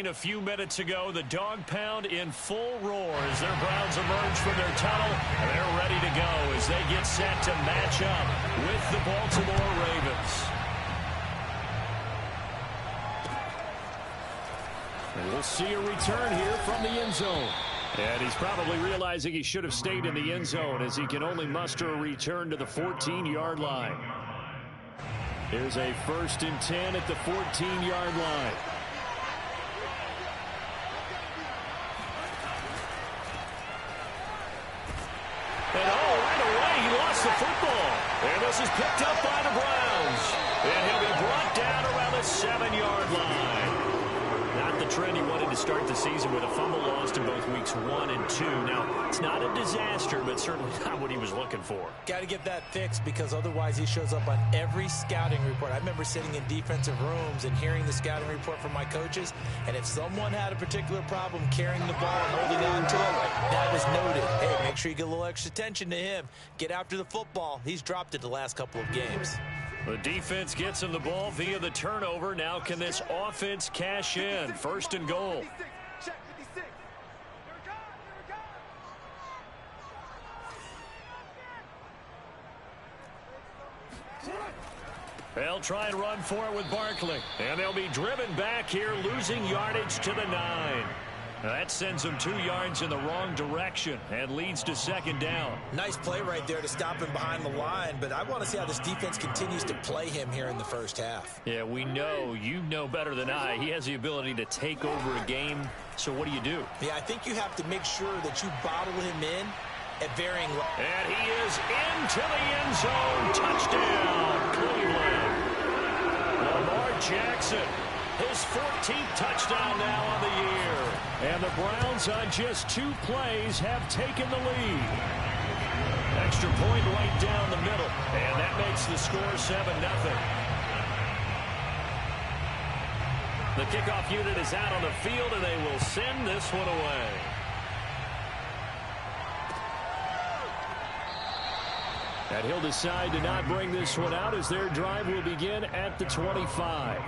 seen a few minutes ago. The dog pound in full roar as their Browns emerge from their tunnel. And they're ready to go as they get set to match up with the Baltimore Ravens. And we'll see a return here from the end zone. And he's probably realizing he should have stayed in the end zone as he can only muster a return to the 14-yard line. Here's a 1st and 10 at the 14-yard line. And right away he lost the football. And this is picked up by the Browns. And he'll be brought down around the 7-yard line. Not the trend he wanted to start the season with a fumble lost in both weeks 1 and 2. Now, it's not a disaster, but certainly not what he was looking for. Got to get that fixed because otherwise he shows up on every scouting report. I remember sitting in defensive rooms and hearing the scouting report from my coaches, and if someone had a particular problem carrying the ball and holding on to it, that was noted. Hey, make sure you get a little extra attention to him. Get after the football. He's dropped it the last couple of games. The defense gets him the ball via the turnover. Now can this offense cash in? 1st and goal. They'll try and run for it with Barkley. And they'll be driven back here, losing yardage to the 9. Now that sends them 2 yards in the wrong direction and leads to 2nd down. Nice play right there to stop him behind the line, but I want to see how this defense continues to play him here in the first half. Yeah, we know, you know better than I, he has the ability to take over a game. So what do you do? Yeah, I think you have to make sure that you bottle him in at varying levels. And he is into the end zone. Touchdown, Cleveland. Lamar Jackson, his 14th touchdown now on the year. And the Browns on just 2 plays have taken the lead. Extra point right down the middle. And that makes the score 7-0. The kickoff unit is out on the field, and they will send this one away. And he'll decide to not bring this one out as their drive will begin at the 25.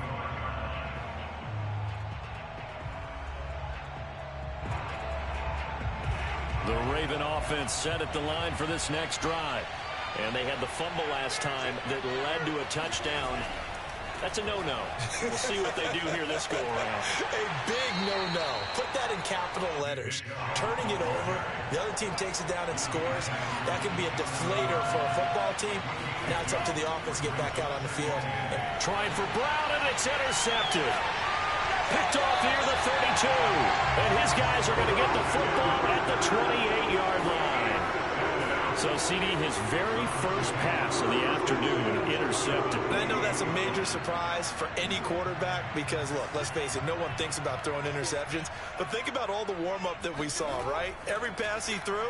The Raven offense set at the line for this next drive. And they had the fumble last time that led to a touchdown. That's a no-no. We'll see what they do here this go-around. A big no-no. Put that in capital letters. Turning it over, the other team takes it down and scores. That can be a deflator for a football team. Now it's up to the offense to get back out on the field. Trying for Brown, and it's intercepted. Picked off here, the 32. And his guys are going to get the football at the 28-yard line. So, CD, his very first pass of the afternoon intercepted. And I know that's a major surprise for any quarterback because, look, let's face it, no one thinks about throwing interceptions. But think about all the warm-up that we saw, right? Every pass he threw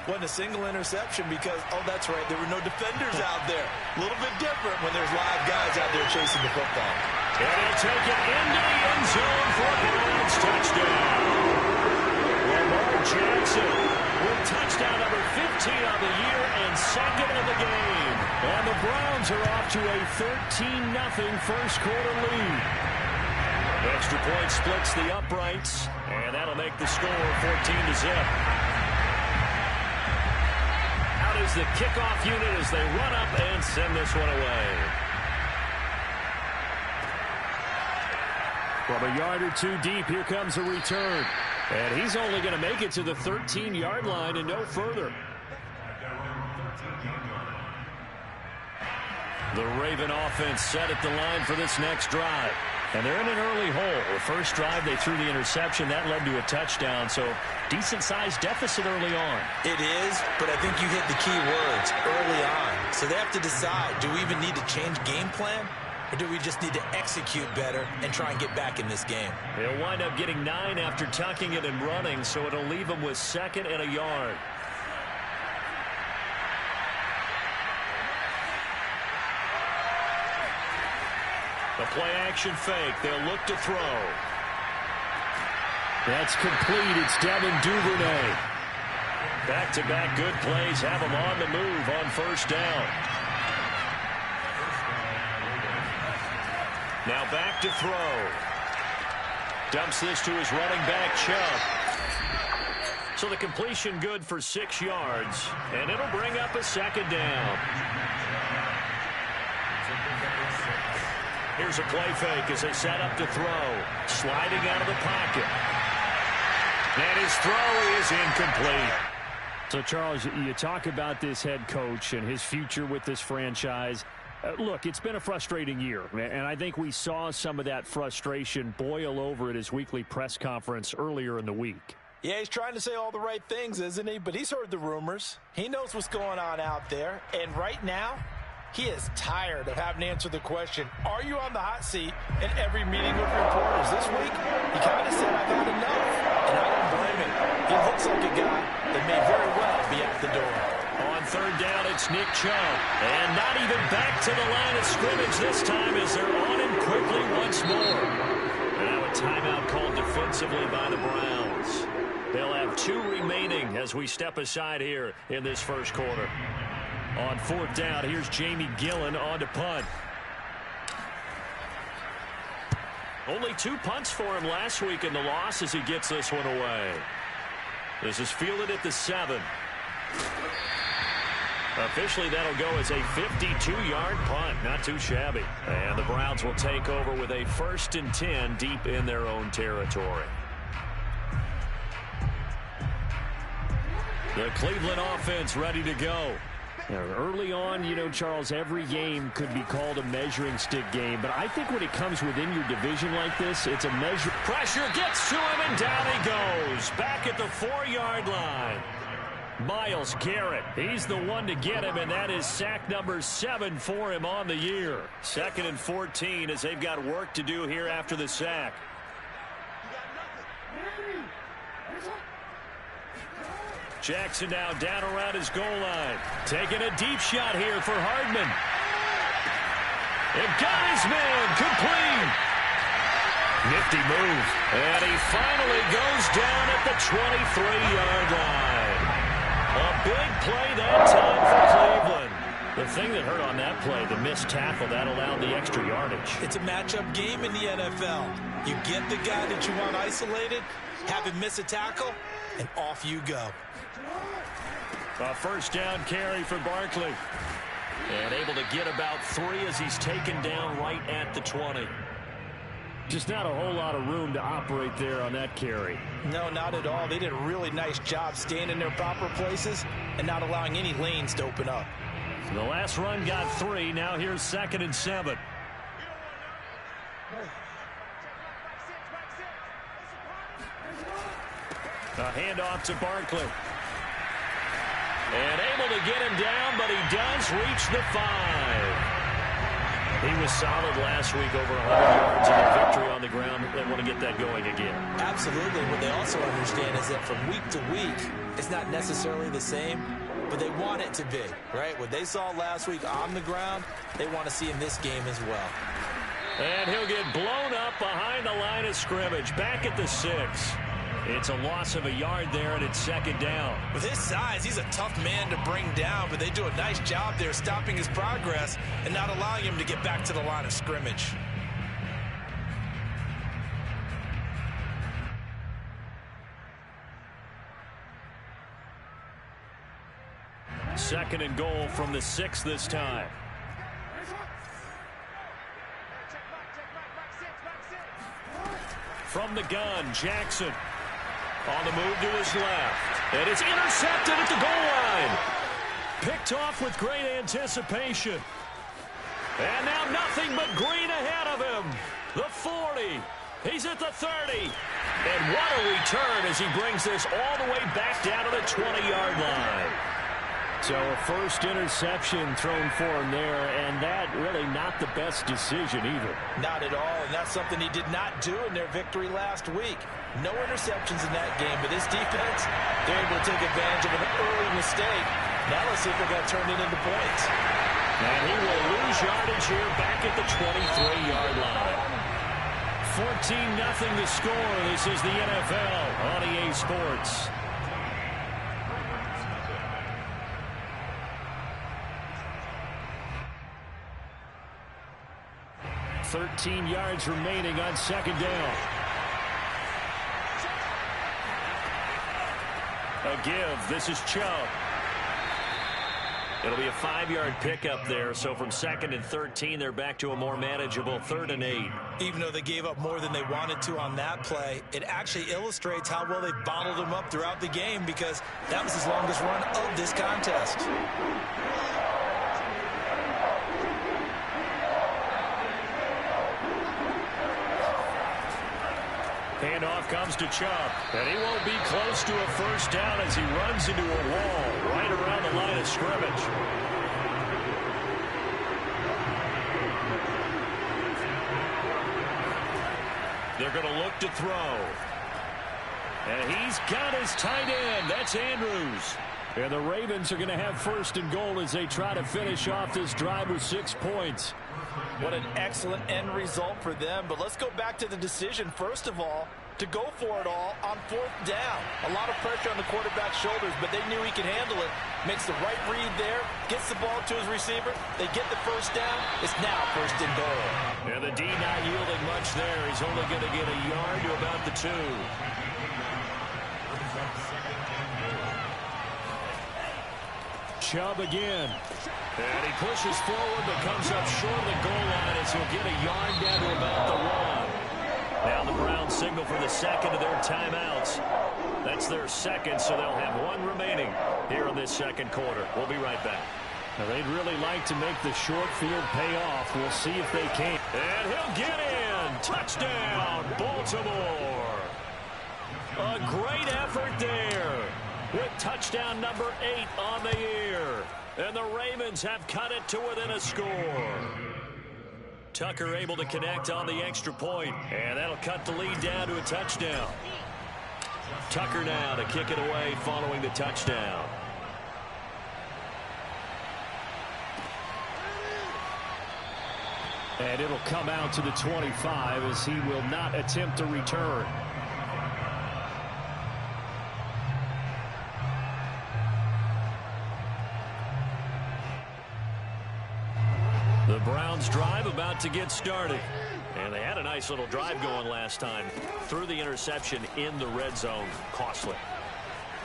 wasn't a single interception because, oh, that's right, there were no defenders out there. A little bit different when there's live guys out there chasing the football. And he'll take it into the end zone for a Browns touchdown. Lamar Jackson with touchdown number 15 on the year and 2nd of the game. And the Browns are off to a 13-0 first quarter lead. Extra point splits the uprights, and that'll make the score 14-0. Out is the kickoff unit as they run up and send this one away. From a yard or 2 deep, here comes a return. And he's only going to make it to the 13-yard line and no further. The Raven offense set at the line for this next drive. And they're in an early hole. The first drive, they threw the interception. That led to a touchdown. So decent-sized deficit early on. It is, but I think you hit the key words early on. So they have to decide, do we even need to change game plan? Or do we just need to execute better and try and get back in this game? They'll wind up getting 9 after tucking it and running, so it'll leave them with 2nd and a yard. The play-action fake. They'll look to throw. That's complete. It's Devin Duvernay. Back-to-back good plays have him on the move on first down. Now back to throw. Dumps this to his running back, Chubb. So the completion good for 6 yards, and it'll bring up a second down. Here's a play fake as they set up to throw. Sliding out of the pocket. And his throw is incomplete. So, Charles, you talk about this head coach and his future with this franchise. Look, it's been a frustrating year, and I think we saw some of that frustration boil over at his weekly press conference earlier in the week. Yeah, he's trying to say all the right things, isn't he? But he's heard the rumors. He knows what's going on out there. And right now, he is tired of having to answer the question, are you on the hot seat in every meeting with reporters? This week, he kind of said, I've had enough. And I don't blame him. He looks like a guy that may very well be at the door. On third down, it's Nick Chubb. And not even back to the line of scrimmage this time as they're on him quickly once more. And now a timeout called defensively by the Browns. They'll have 2 remaining as we step aside here in this first quarter. On fourth down, here's Jamie Gillen on to punt. Only 2 punts for him last week in the loss as he gets this one away. This is fielded at the 7. Officially, that'll go as a 52-yard punt. Not too shabby. And the Browns will take over with a 1st and 10 deep in their own territory. The Cleveland offense ready to go. Early on, you know, Charles, every game could be called a measuring stick game. But I think when it comes within your division like this, it's a measure. Pressure gets to him, and down he goes. Back at the 4-yard line. Myles Garrett, he's the one to get him, and that is sack number 7 for him on the year. 2nd and 14 as they've got work to do here after the sack. Jackson now down around his goal line. Taking a deep shot here for Hardman. It got his man complete. Nifty move. And he finally goes down at the 23-yard line. A big play that time for Cleveland. The thing that hurt on that play, the missed tackle, that allowed the extra yardage. It's a matchup game in the NFL. You get the guy that you want isolated, have him miss a tackle, and off you go. A first down carry for Barkley. And able to get about 3 as he's taken down right at the 20. Just not a whole lot of room to operate there on that carry. No, not at all. They did a really nice job staying in their proper places and not allowing any lanes to open up. The last run got 3. Now here's 2nd and 7. A handoff to Barkley. And able to get him down, but he does reach the 5. He was solid last week, over 100 yards and a victory on the ground. They want to get that going again. Absolutely. What they also understand is that from week to week, it's not necessarily the same, but they want it to be, right? What they saw last week on the ground, they want to see in this game as well. And he'll get blown up behind the line of scrimmage, back at the 6. It's a loss of a yard there, and it's 2nd down. With his size, he's a tough man to bring down, but they do a nice job there stopping his progress and not allowing him to get back to the line of scrimmage. Second and goal from the 6 this time. From the gun, Jackson. On the move to his left. And it's intercepted at the goal line. Picked off with great anticipation. And now nothing but green ahead of him. The 40. He's at the 30. And what a return as he brings this all the way back down to the 20-yard line. So a first interception thrown for him there, and that really not the best decision either. Not at all, and that's something he did not do in their victory last week. No interceptions in that game, but this defense, they're able to take advantage of an early mistake. Now let's see if they're going to turn it into points. And he will lose yardage here back at the 23-yard line. 14-0 the score. This is the NFL on EA Sports. 13 yards remaining on 2nd down. A give. This is Chubb. It'll be a 5-yard pickup there. So from 2nd and 13, they're back to a more manageable 3rd and 8. Even though they gave up more than they wanted to on that play, it actually illustrates how well they bottled them up throughout the game, because that was his longest run of this contest. Handoff comes to Chubb, and he won't be close to a first down as he runs into a wall right around the line of scrimmage. They're going to look to throw. And he's got his tight end. That's Andrews. And the Ravens are going to have 1st and goal as they try to finish off this drive with 6 points. What an excellent end result for them. But let's go back to the decision, first of all, to go for it all on 4th down. A lot of pressure on the quarterback's shoulders, but they knew he could handle it. Makes the right read there, gets the ball to his receiver. They get the first down. It's now 1st and goal. And the D not yielding much there. He's only going to get a yard to about the 2. Chubb again. And he pushes forward but comes up short of the goal line as he'll get a yard down to about the 1. Now the Browns signal for the 2nd of their timeouts. That's their 2nd, so they'll have 1 remaining here in this 2nd quarter. We'll be right back. Now they'd really like to make the short field pay off. We'll see if they can. And he'll get in. Touchdown, Baltimore. A great effort there with touchdown number 8 on the year. And the Ravens have cut it to within a score. Tucker able to connect on the extra point, and that'll cut the lead down to a touchdown. Tucker now to kick it away following the touchdown. And it'll come out to the 25 as he will not attempt a return. The Browns drive about to get started. And they had a nice little drive going last time. Threw the interception in the red zone. Costly.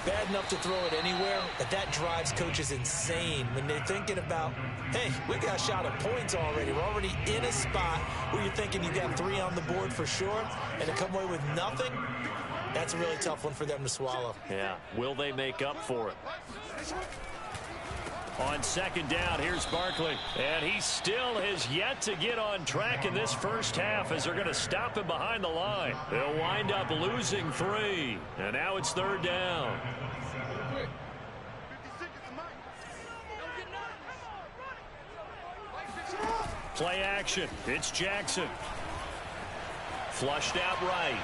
Bad enough to throw it anywhere, but that drives coaches insane when they're thinking about, hey, we got a shot at points already. We're already in a spot where you're thinking you got 3 on the board for sure, and to come away with nothing, that's a really tough one for them to swallow. Yeah. Will they make up for it? On 2nd down, here's Barkley. And he still has yet to get on track in this first half as they're going to stop him behind the line. They'll wind up losing 3. And now it's 3rd down. Play action. It's Jackson. Flushed out right.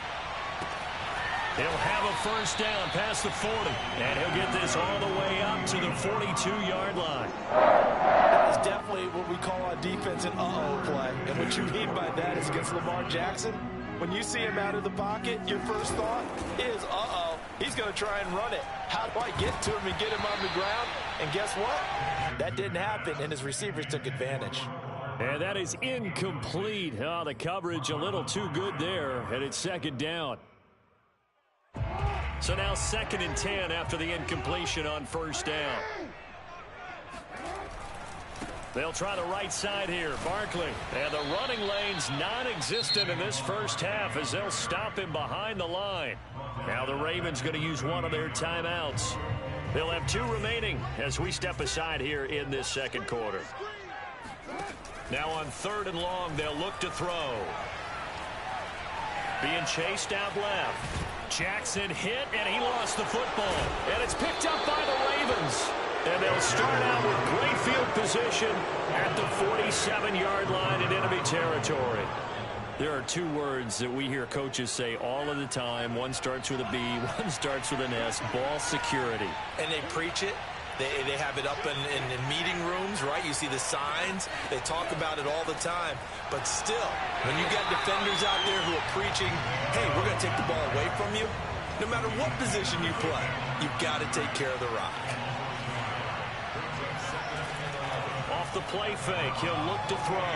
He'll have a first down past the 40. And he'll get this all the way up to the 42-yard line. That is definitely what we call on defense an uh-oh play. And what you mean by that is against Lamar Jackson, when you see him out of the pocket, your first thought is, uh-oh, he's going to try and run it. How do I get to him and get him on the ground? And guess what? That didn't happen, and his receivers took advantage. And that is incomplete. Oh, the coverage a little too good there, and it's 2nd down. So now 2nd and 10 after the incompletion on first down. They'll try the right side here. Barkley. And the running lane's non-existent in this first half as they'll stop him behind the line. Now the Ravens going to use one of their timeouts. They'll have 2 remaining as we step aside here in this 2nd quarter. Now on 3rd and long, they'll look to throw. Being chased out left. Jackson hit, and he lost the football. And it's picked up by the Ravens. And they'll start out with great field position at the 47-yard line in enemy territory. There are 2 words that we hear coaches say all of the time. One starts with a B, one starts with an S, ball security. And they preach it. They have it up in meeting rooms, right? You see the signs. They talk about it all the time. But still, when you got defenders out there who are preaching, hey, we're going to take the ball away from you, no matter what position you play, you've got to take care of the rock. Off the play fake, he'll look to throw.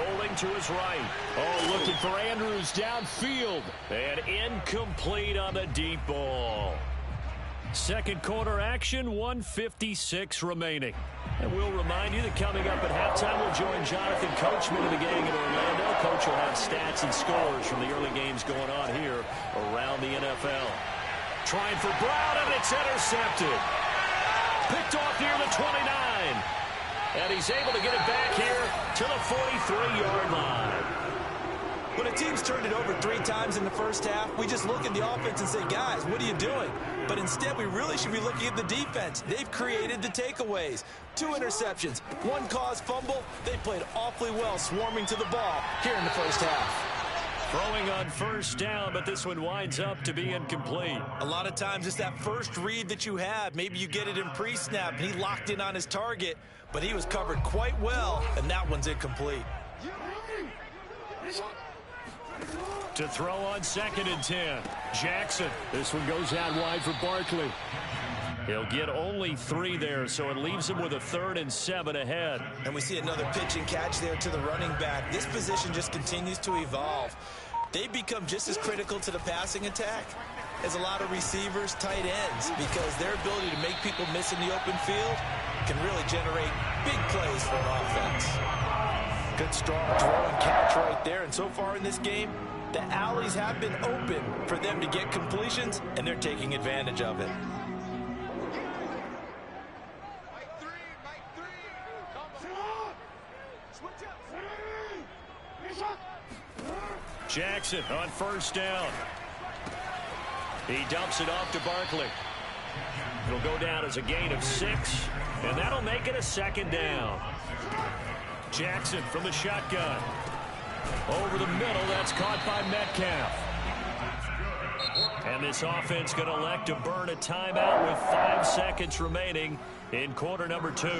Rolling to his right. Oh, looking for Andrews downfield. And incomplete on the deep ball. Second quarter action, 1:56 remaining. And we'll remind you that coming up at halftime, we'll join Jonathan Coachman of the gang in Orlando. Coach will have stats and scores from the early games going on here around the NFL. Trying for Brown, and it's intercepted. Picked off near the 29. And he's able to get it back here to the 43-yard line. When a team's turned it over 3 times in the first half, we just look at the offense and say, guys, what are you doing? But instead, we really should be looking at the defense. They've created the takeaways. 2 interceptions, 1 caused fumble. They played awfully well swarming to the ball here in the first half. Throwing on first down, but this one winds up to be incomplete. A lot of times it's that first read that you have. Maybe you get it in pre-snap, and he locked in on his target, but he was covered quite well, and that one's incomplete. To throw on 2nd and 10. Jackson. This one goes out wide for Barkley. He'll get only 3 there, so it leaves him with a 3rd and 7 ahead. And we see another pitch and catch there to the running back. This position just continues to evolve. They've become just as critical to the passing attack as a lot of receivers, tight ends, because their ability to make people miss in the open field can really generate big plays for an offense. Good strong throw and catch right there. And so far in this game, the alleys have been open for them to get completions, and they're taking advantage of it. Jackson on first down. He dumps it off to Barkley. It'll go down as a gain of 6, and that'll make it a 2nd down. Jackson from the shotgun. Over the middle, that's caught by Metcalf. And this offense going to elect to burn a timeout with 5 seconds remaining in quarter number 2.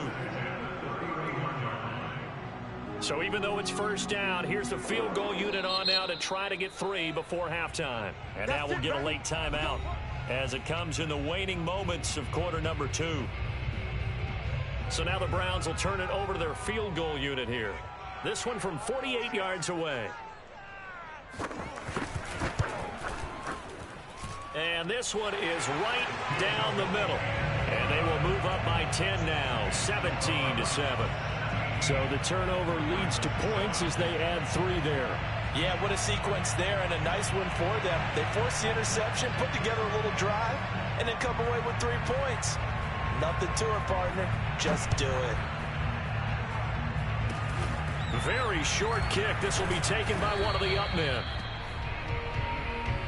So even though it's first down, here's the field goal unit on now to try to get 3 before halftime. And now we'll get a late timeout as it comes in the waning moments of quarter number 2. So now the Browns will turn it over to their field goal unit here. This one from 48 yards away. And this one is right down the middle. And they will move up by 10 now, 17-7. So the turnover leads to points as they add 3 there. Yeah, what a sequence there, and a nice one for them. They force the interception, put together a little drive, and then come away with 3 points. Nothing to it, partner. Just do it. Very short kick. This will be taken by one of the up men.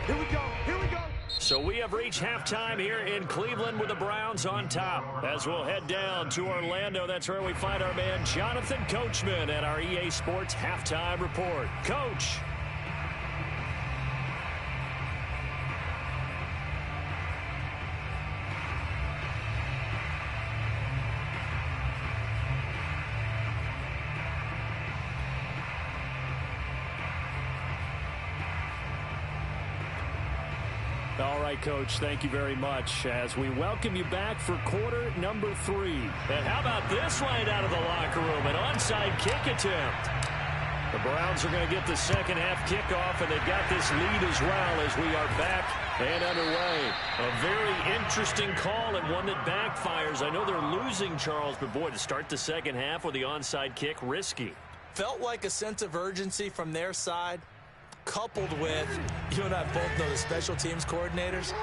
Here we go. Here we go. So we have reached halftime here in Cleveland with the Browns on top. As we'll head down to Orlando, that's where we find our man Jonathan Coachman at our EA Sports Halftime Report. Coach. All right, Coach, thank you very much as we welcome you back for quarter number 3. And how about this right out of the locker room, an onside kick attempt. The Browns are going to get the second half kickoff, and they've got this lead as well as we are back and underway. A very interesting call and one that backfires. I know they're losing, Charles, but boy, to start the second half with the onside kick, risky. Felt like a sense of urgency from their side, coupled with, you and I both know the special teams coordinators,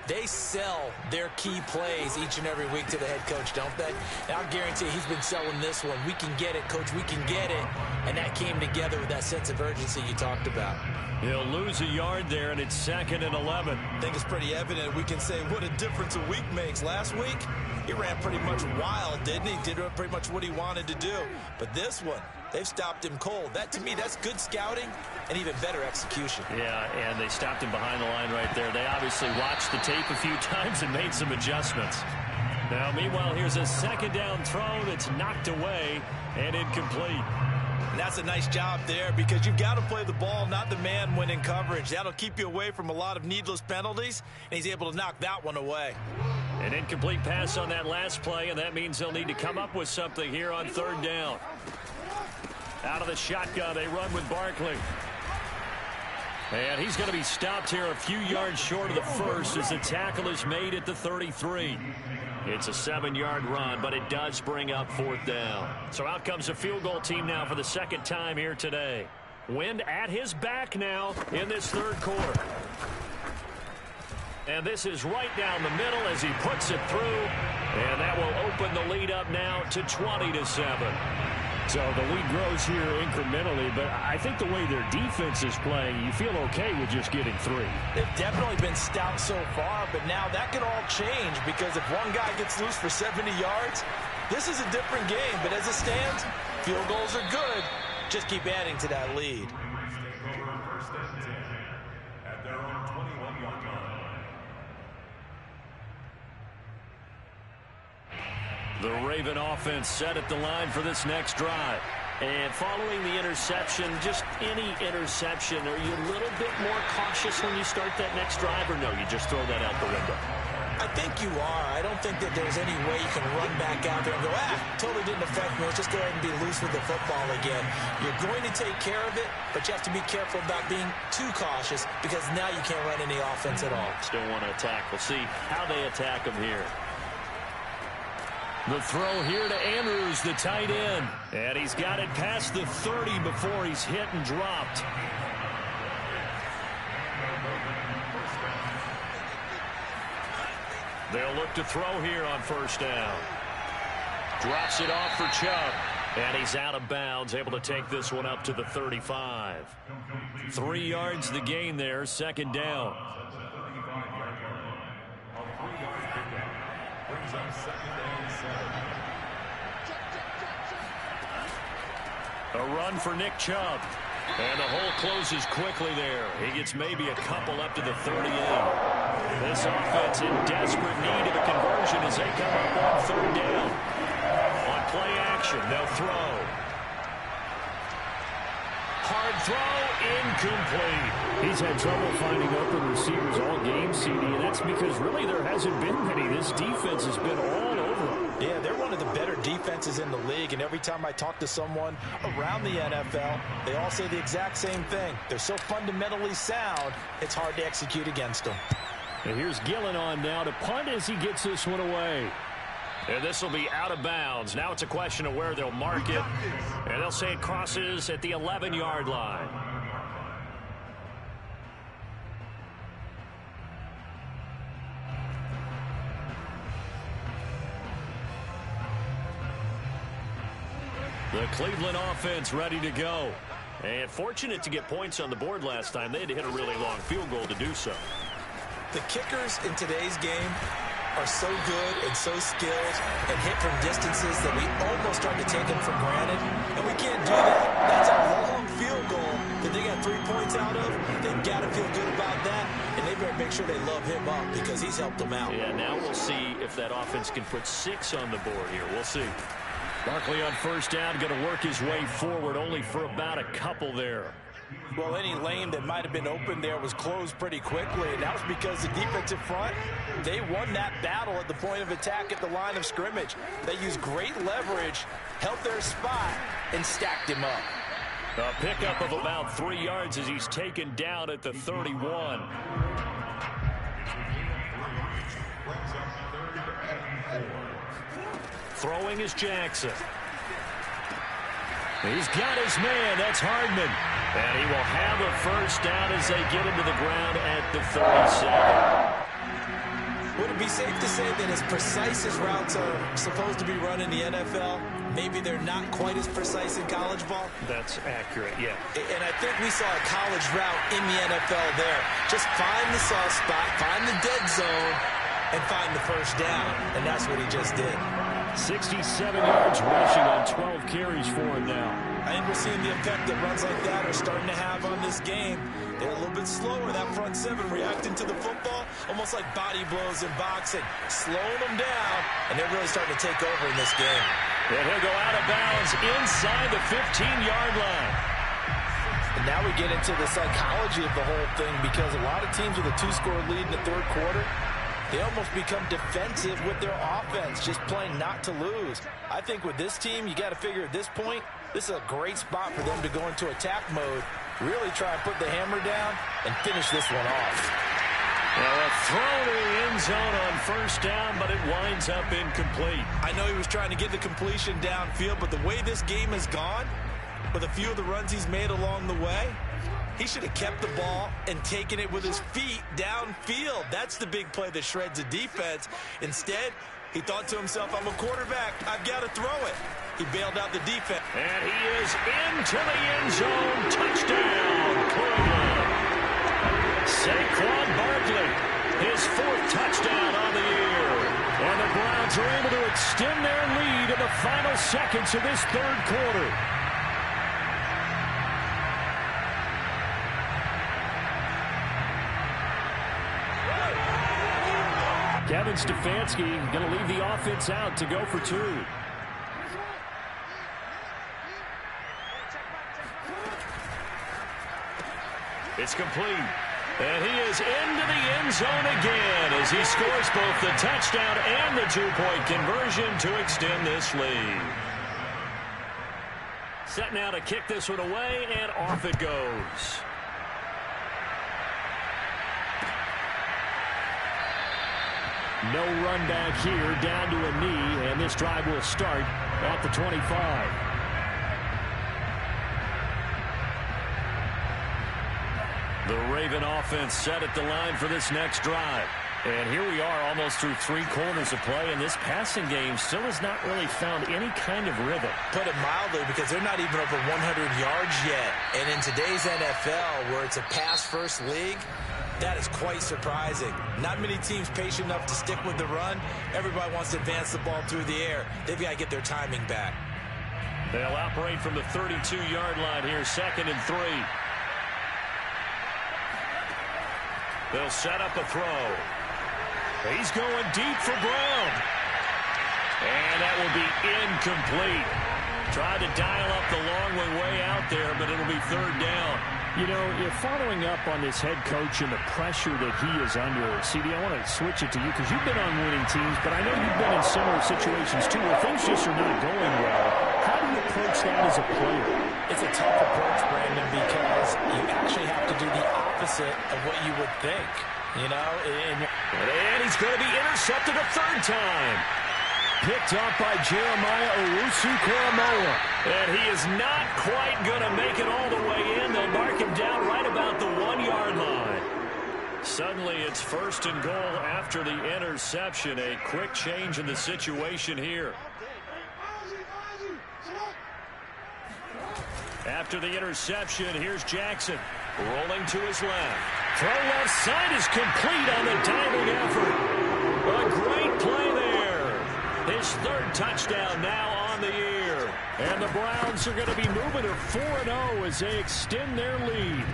they sell their key plays each and every week to the head coach, don't they? And I'll guarantee he's been selling this one. We can get it, Coach, we can get it. And that came together with that sense of urgency you talked about. He'll lose a yard there, and it's 2nd and 11. I think it's pretty evident. We can say what a difference a week makes. Last week, he ran pretty much wild, didn't he? Did pretty much what he wanted to do. But this one, they've stopped him cold. That, to me, that's good scouting and even better execution. Yeah, and they stopped him behind the line right there. They obviously watched the tape a few times and made some adjustments. Now, meanwhile, here's a 2nd down throw that's knocked away and incomplete. And that's a nice job there because you've got to play the ball, not the man when in coverage. That'll keep you away from a lot of needless penalties, and he's able to knock that one away. An incomplete pass on that last play, and that means they'll need to come up with something here on 3rd down. Out of the shotgun, they run with Barkley. And he's going to be stopped here a few yards short of the first as the tackle is made at the 33. It's a 7-yard run, but it does bring up 4th down. So out comes the field goal team now for the second time here today. Wind at his back now in this 3rd quarter. And this is right down the middle as he puts it through. And that will open the lead up now to 20-7. So the lead grows here incrementally, but I think the way their defense is playing, you feel okay with just getting 3. They've definitely been stout so far, but now that could all change because if one guy gets loose for 70 yards, this is a different game. But as it stands, field goals are good. Just keep adding to that lead. The Raven offense set at the line for this next drive. And following the interception, just any interception, are you a little bit more cautious when you start that next drive, or no, you just throw that out the window? I think you are. I don't think that there's any way you can run back out there and go, totally didn't affect me. Let's just go ahead and be loose with the football again. You're going to take care of it, but you have to be careful about being too cautious because now you can't run any offense at all. Still want to attack. We'll see how they attack them here. The throw here to Andrews, the tight end. And he's got it past the 30 before he's hit and dropped. They'll look to throw here on 1st down. Drops it off for Chubb. And he's out of bounds, able to take this one up to the 35. 3 yards the gain there, 2nd down. A run for Nick Chubb. And the hole closes quickly there. He gets maybe a couple up to the 38. This offense in desperate need of a conversion as they come up on 3rd down. On play action, they'll throw. Hard throw, incomplete. He's had trouble finding open receivers all game, CD, and that's because really there hasn't been many. This defense has been all over him. Yeah, they're one of the better defenses in the league, and every time I talk to someone around the NFL, they all say the exact same thing. They're so fundamentally sound, it's hard to execute against them. And here's Gillen on now to punt as he gets this one away. And this will be out of bounds. Now it's a question of where they'll mark it. And they'll say it crosses at the 11-yard line. The Cleveland offense ready to go. And fortunate to get points on the board last time. They had to hit a really long field goal to do so. The kickers in today's game are so good and so skilled and hit from distances that we almost start to take them for granted. And we can't do that. That's a long field goal that they got 3 points out of. They've got to feel good about that. And they better make sure they love him up because he's helped them out. Yeah, now we'll see if that offense can put 6 on the board here. We'll see. Barkley on 1st down, going to work his way forward only for about a couple there. Well, any lane that might have been open there was closed pretty quickly, and that was because the defensive front, they won that battle at the point of attack at the line of scrimmage. They used great leverage, held their spot, and stacked him up. A pickup of about 3 yards as he's taken down at the 31. Throwing is Jackson. He's got his man. That's Hardman. And he will have a 1st down as they get him to the ground at the 37. Would it be safe to say that as precise as routes are supposed to be run in the NFL, maybe they're not quite as precise in college ball? That's accurate, yeah. And I think we saw a college route in the NFL there. Just find the soft spot, find the dead zone, and find the 1st down. And that's what he just did. 67 yards rushing on 12 carries for him now. I think we're seeing the effect that runs like that are starting to have on this game. They're a little bit slower, that front 7 reacting to the football, almost like body blows in boxing, slowing them down, and they're really starting to take over in this game. And he'll go out of bounds inside the 15-yard line. And now we get into the psychology of the whole thing because a lot of teams with a 2-score lead in the 3rd quarter, they almost become defensive with their offense, just playing not to lose. I think with this team, you got to figure at this point, this is a great spot for them to go into attack mode, really try and put the hammer down, and finish this one off. Well, a throw to the end zone on first down, but it winds up incomplete. I know he was trying to get the completion downfield, but the way this game has gone, with a few of the runs he's made along the way, he should have kept the ball and taken it with his feet downfield. That's the big play that shreds a defense. Instead, he thought to himself, I'm a quarterback. I've got to throw it. He bailed out the defense. And he is into the end zone. Touchdown, Cleveland. Saquon Barkley, his 4th touchdown on the year. And the Browns are able to extend their lead in the final seconds of this 3rd quarter. Kevin Stefanski going to leave the offense out to go for 2. It's complete. And he is into the end zone again as he scores both the touchdown and the 2-point conversion to extend this lead. Set now to kick this one away, and off it goes. No run back here, down to a knee, and this drive will start at the 25. The Raven offense set at the line for this next drive. And here we are almost through 3 quarters of play, and this passing game still has not really found any kind of rhythm. Put it mildly, because they're not even over 100 yards yet. And in today's NFL, where it's a pass-first league, that is quite surprising. Not many teams patient enough to stick with the run. Everybody wants to advance the ball through the air. They've got to get their timing back. They'll operate from the 32-yard line here, 2nd and 3. They'll set up a throw. He's going deep for Brown. And that will be incomplete. Tried to dial up the long way out there, but it'll be 3rd down. You know, following up on this head coach and the pressure that he is under, CD, I want to switch it to you because you've been on winning teams, but I know you've been in similar situations too where things just are not going well. How do you approach that as a player? It's a tough approach, Brandon, because you actually have to do the opposite of what you would think. You know, and he's going to be intercepted a 3rd time. Picked off by Jeremiah Owusu-Koramoah. And he is not quite going to make it all the way in. They'll mark him down right about the 1-yard line. Suddenly it's 1st and goal after the interception. A quick change in the situation here. After the interception, here's Jackson. Rolling to his left. Throw left side is complete on the diving effort. A great play there. His 3rd touchdown now on the year. And the Browns are going to be moving to 4-0 as they extend their lead.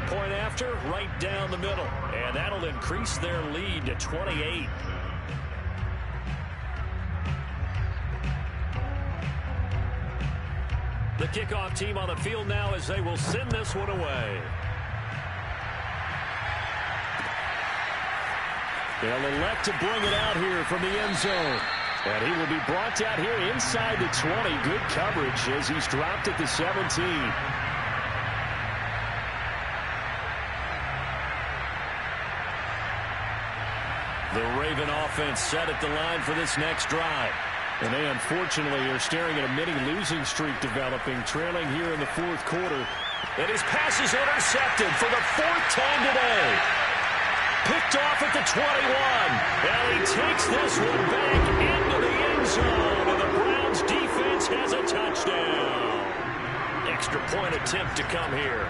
Point after, right down the middle. And that'll increase their lead to 28. The kickoff team on the field now as they will send this one away. They'll elect to bring it out here from the end zone. And he will be brought out here inside the 20. Good coverage as he's dropped at the 17. The Raven offense set at the line for this next drive. And they unfortunately are staring at a mini losing streak developing, trailing here in the 4th quarter. And his pass is intercepted for the 4th time today. Picked off at the 21. And he takes this one back into the end zone. And the Browns defense has a touchdown. Extra point attempt to come here.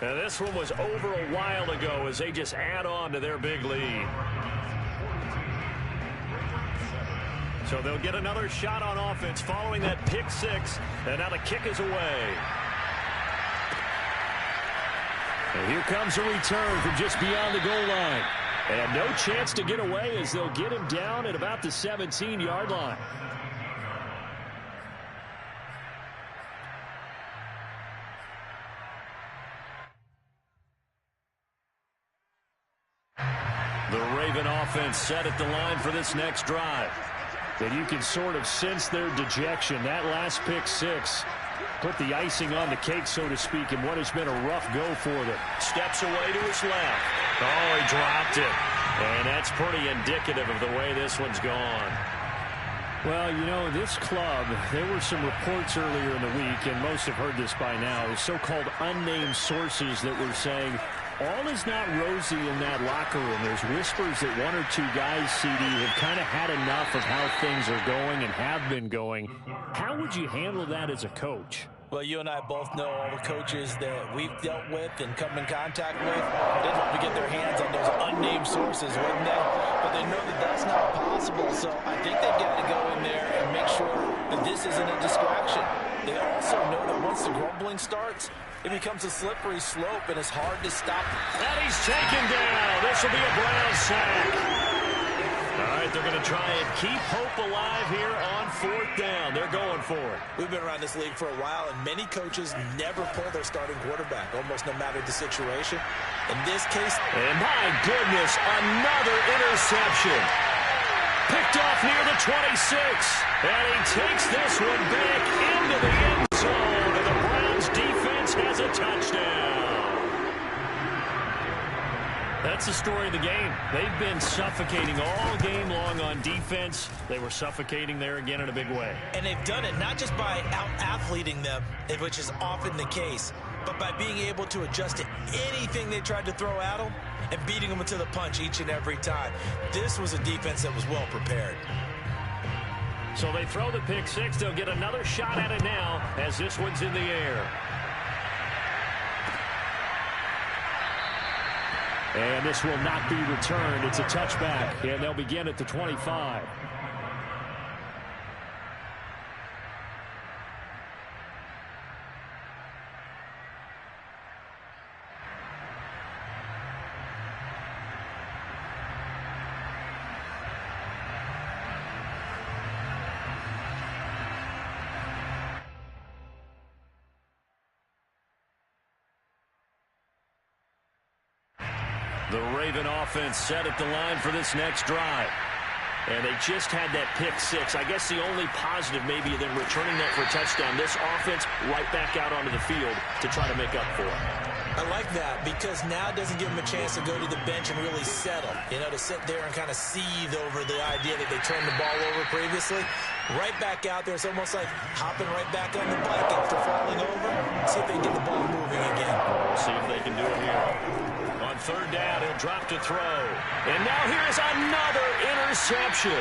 Now this one was over a while ago as they just add on to their big lead. So they'll get another shot on offense following that pick 6. And now the kick is away. And here comes a return from just beyond the goal line. And no chance to get away as they'll get him down at about the 17-yard line. The Raven offense set at the line for this next drive. And you can sort of sense their dejection. That last pick 6 put the icing on the cake, so to speak, in what has been a rough go for them. Steps away to his left. Oh, he dropped it. And that's pretty indicative of the way this one's gone. Well, you know, this club, there were some reports earlier in the week, and most have heard this by now, so-called unnamed sources that were saying all is not rosy in that locker room. There's whispers that one or two guys, CD, have kind of had enough of how things are going and have been going. How would you handle that as a coach? Well, you and I both know all the coaches that we've dealt with and come in contact with. They'd love to get their hands on those unnamed sources, wouldn't they? But they know that that's not possible, so I think they've got to go in there and make sure that this isn't a distraction. They also know that once the grumbling starts, it becomes a slippery slope, and it's hard to stop. And he's taken down. This will be a Brown sack. All right, they're going to try and keep hope alive here on 4th down. They're going for it. We've been around this league for a while, and many coaches never pull their starting quarterback, almost no matter the situation. In this case, and my goodness, another interception. Picked off near the 26. And he takes this one back into the end zone. And the Browns defense has a touchdown. That's the story of the game. They've been suffocating all game long on defense. They were suffocating there again in a big way. And they've done it not just by out-athleting them, which is often the case, but by being able to adjust to anything they tried to throw at them and beating them to the punch each and every time. This was a defense that was well prepared. So they throw the pick six. They'll get another shot at it now as this one's in the air. And this will not be returned. It's a touchback, and they'll begin at the 25. The Raven offense set at the line for this next drive. And they just had that pick six. I guess the only positive maybe than returning that for a touchdown. This offense right back out onto the field to try to make up for it. I like that because now it doesn't give them a chance to go to the bench and really settle. You know, to sit there and kind of seethe over the idea that they turned the ball over previously. Right back out there. It's almost like hopping right back on the bike after falling over. See if they can get the ball moving again. We'll see if they can do it here. On 3rd down, he'll drop to throw. And now here's another interception.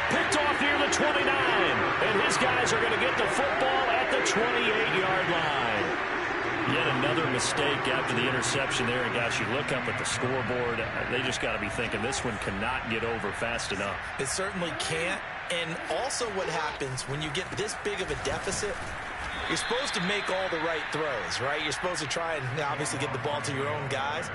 Picked off near the 29. And his guys are going to get the football at the 28-yard line. Yet another mistake after the interception there. And, guys, you look up at the scoreboard. They just got to be thinking this one cannot get over fast enough. It certainly can't. And also what happens when you get this big of a deficit, you're supposed to make all the right throws, right? You're supposed to try and obviously get the ball to your own guys.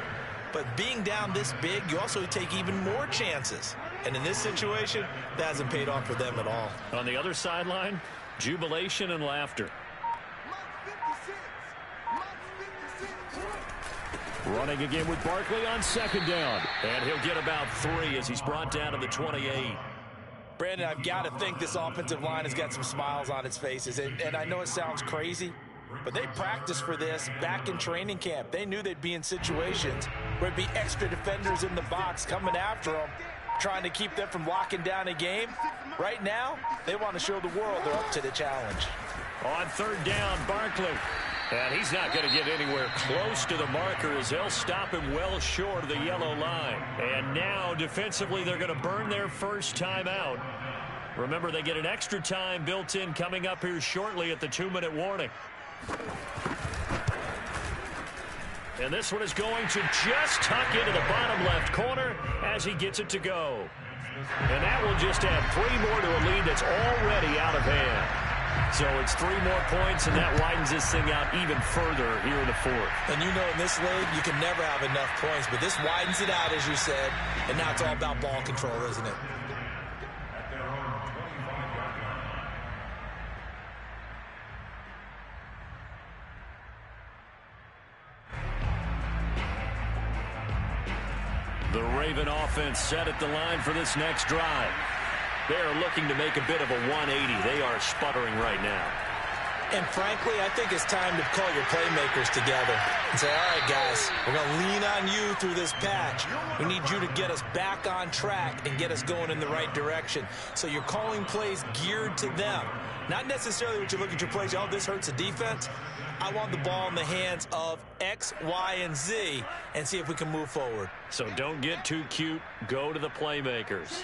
But being down this big, you also take even more chances. And in this situation, that hasn't paid off for them at all. On the other sideline, jubilation and laughter. Running again with Barkley on 2nd down. And he'll get about 3 as he's brought down to the 28. Brandon, I've got to think this offensive line has got some smiles on its faces. And I know it sounds crazy, but they practiced for this back in training camp. They knew they'd be in situations where it'd be extra defenders in the box coming after them, trying to keep them from locking down a game. Right now, they want to show the world they're up to the challenge. On 3rd down, Barkley. And he's not going to get anywhere close to the marker as they'll stop him well short of the yellow line. And now, defensively, they're going to burn their first time out. Remember, they get an extra time built in coming up here shortly at the 2-minute warning. And this one is going to just tuck into the bottom left corner as he gets it to go. And that will just add 3 more to a lead that's already out of hand. So it's 3 more points, and that widens this thing out even further here in the 4th. And you know in this league, you can never have enough points, but this widens it out, as you said, and now it's all about ball control, isn't it? The Raven offense set at the line for this next drive. They're looking to make a bit of a 180. They are sputtering right now. And frankly, I think it's time to call your playmakers together and say, all right, guys, we're going to lean on you through this patch. We need you to get us back on track and get us going in the right direction. So you're calling plays geared to them. Not necessarily what you look at your plays, oh, this hurts the defense. I want the ball in the hands of X, Y, and Z and see if we can move forward. So don't get too cute. Go to the playmakers.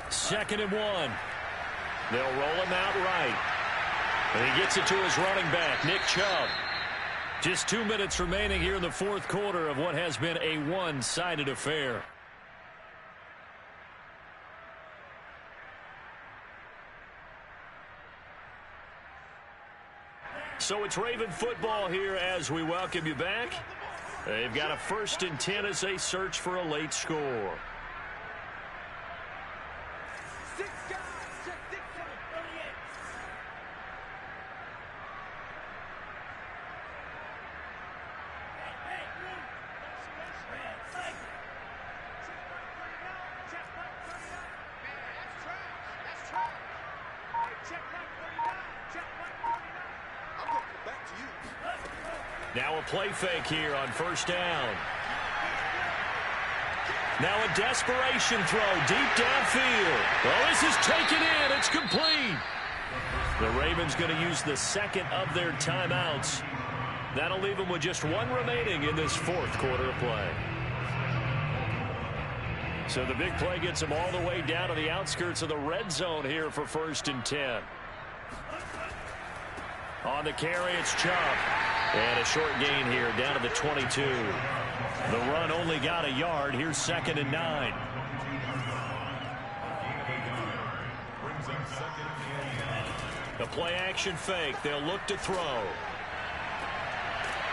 Second and 1. They'll roll him out right. And he gets it to his running back, Nick Chubb. Just 2 minutes remaining here in the fourth quarter of what has been a one-sided affair. So it's Raven football here as we welcome you back. They've got a 1st and 10 as they search for a late score. Now a play fake here on 1st down. Now a desperation throw deep downfield. Oh, this is taken in. It's complete. The Ravens going to use the second of their timeouts. That'll leave them with just 1 remaining in this fourth quarter of play. So the big play gets them all the way down to the outskirts of the red zone here for 1st and 10. On the carry, it's Chubb. And a short gain here down to the 22. The run only got a yard. Here's 2nd and 9. The play action fake. They'll look to throw.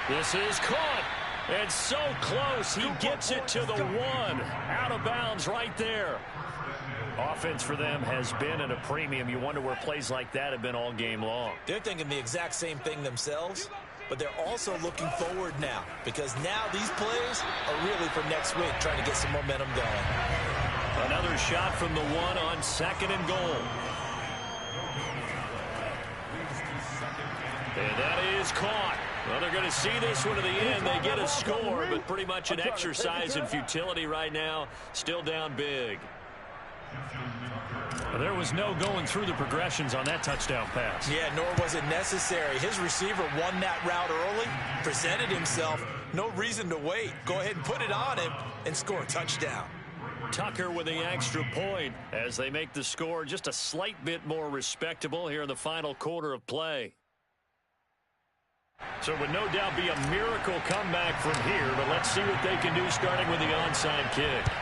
This is caught. And so close. He gets it to the 1. Out of bounds right there. Offense for them has been at a premium. You wonder where plays like that have been all game long. They're thinking the exact same thing themselves, but they're also looking forward now because now these plays are really for next week, trying to get some momentum going. Another shot from the 1 on 2nd and goal. And that is caught. Well, they're going to see this one to the end. They get a score, but pretty much an exercise in futility right now. Still down big. Well, there was no going through the progressions on that touchdown pass. Yeah, nor was it necessary. His receiver won that route early, presented himself. No reason to wait. Go ahead and put it on him and score a touchdown. Tucker with the extra point as they make the score just a slight bit more respectable here in the final quarter of play. So it would no doubt be a miracle comeback from here, but let's see what they can do starting with the onside kick.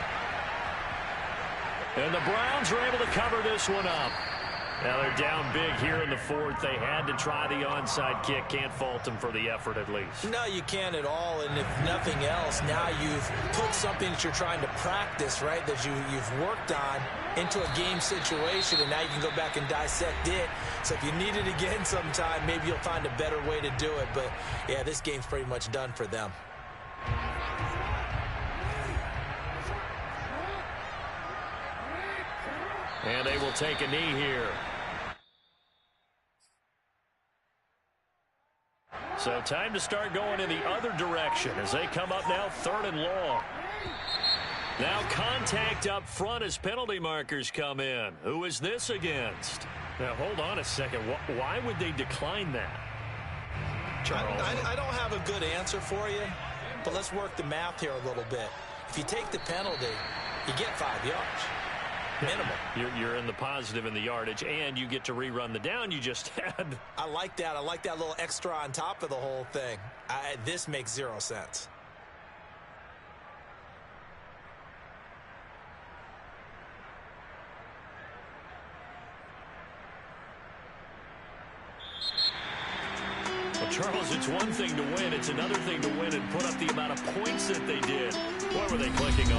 And the Browns are able to cover this one up. Now they're down big here in the fourth. They had to try the onside kick. Can't fault them for the effort at least. No, you can't at all. And if nothing else, now you've put something that you're trying to practice, right, that you've worked on into a game situation, and now you can go back and dissect it. So if you need it again sometime, maybe you'll find a better way to do it. But, yeah, this game's pretty much done for them. And they will take a knee here. So time to start going in the other direction as they come up now 3rd and long. Now contact up front as penalty markers come in. Who is this against? Now hold on a second. Why would they decline that? I don't have a good answer for you, but let's work the math here a little bit. If you take the penalty, you get 5 yards. Minimum. You're in the positive in the yardage, and you get to rerun the down you just had. I like that. I like that little extra on top of the whole thing. This makes 0 sense. Well, Charles, it's one thing to win. It's another thing to win and put up the amount of points that they did. What were they clicking on?